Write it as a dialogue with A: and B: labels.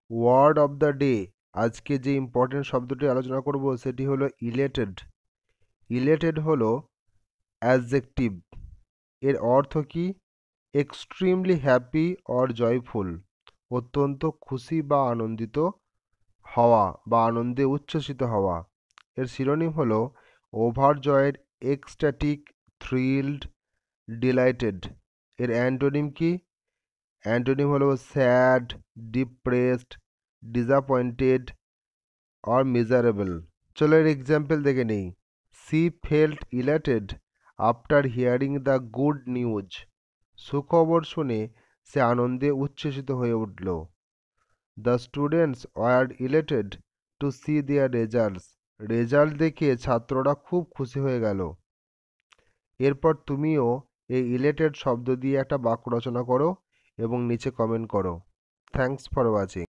A: Word of the day, আজকে যে important শব্দটি আলোচনা করব সেটি হলো ইলেটেড। ইলেটেড হলো অ্যাডজেক্টিভ। এর অর্থ কি? এক্সট্রিমলি হ্যাপি অর জয়ফুল, অত্যন্ত খুশি বা আনন্দিত হওয়া বা আনন্দে উচ্ছ্বসিত হওয়া। এর সিনোনিম হলো ওভারজয়েড, এক্সট্যাটিক, থ্রিলড, ডিলাইটেড। এর অ্যান্টোনিম কি? অ্যান্টোনিম হলো sad, depressed, disappointed or miserable. চলো এর এক্সাম্পল দেখে নেই। She felt elated after hearing the good news. সুখবর শুনে সে আনন্দে উচ্ছ্বসিত হয়ে উঠল। The students were elated to see their results. Result দেখে ছাত্ররা খুব খুশি হয়ে গেল। এরপর তুমিও এই ইলেটেড শব্দ দিয়ে একটা বাক্য রচনা করো এবং নিচে কমেন্ট করো। Thanks for watching.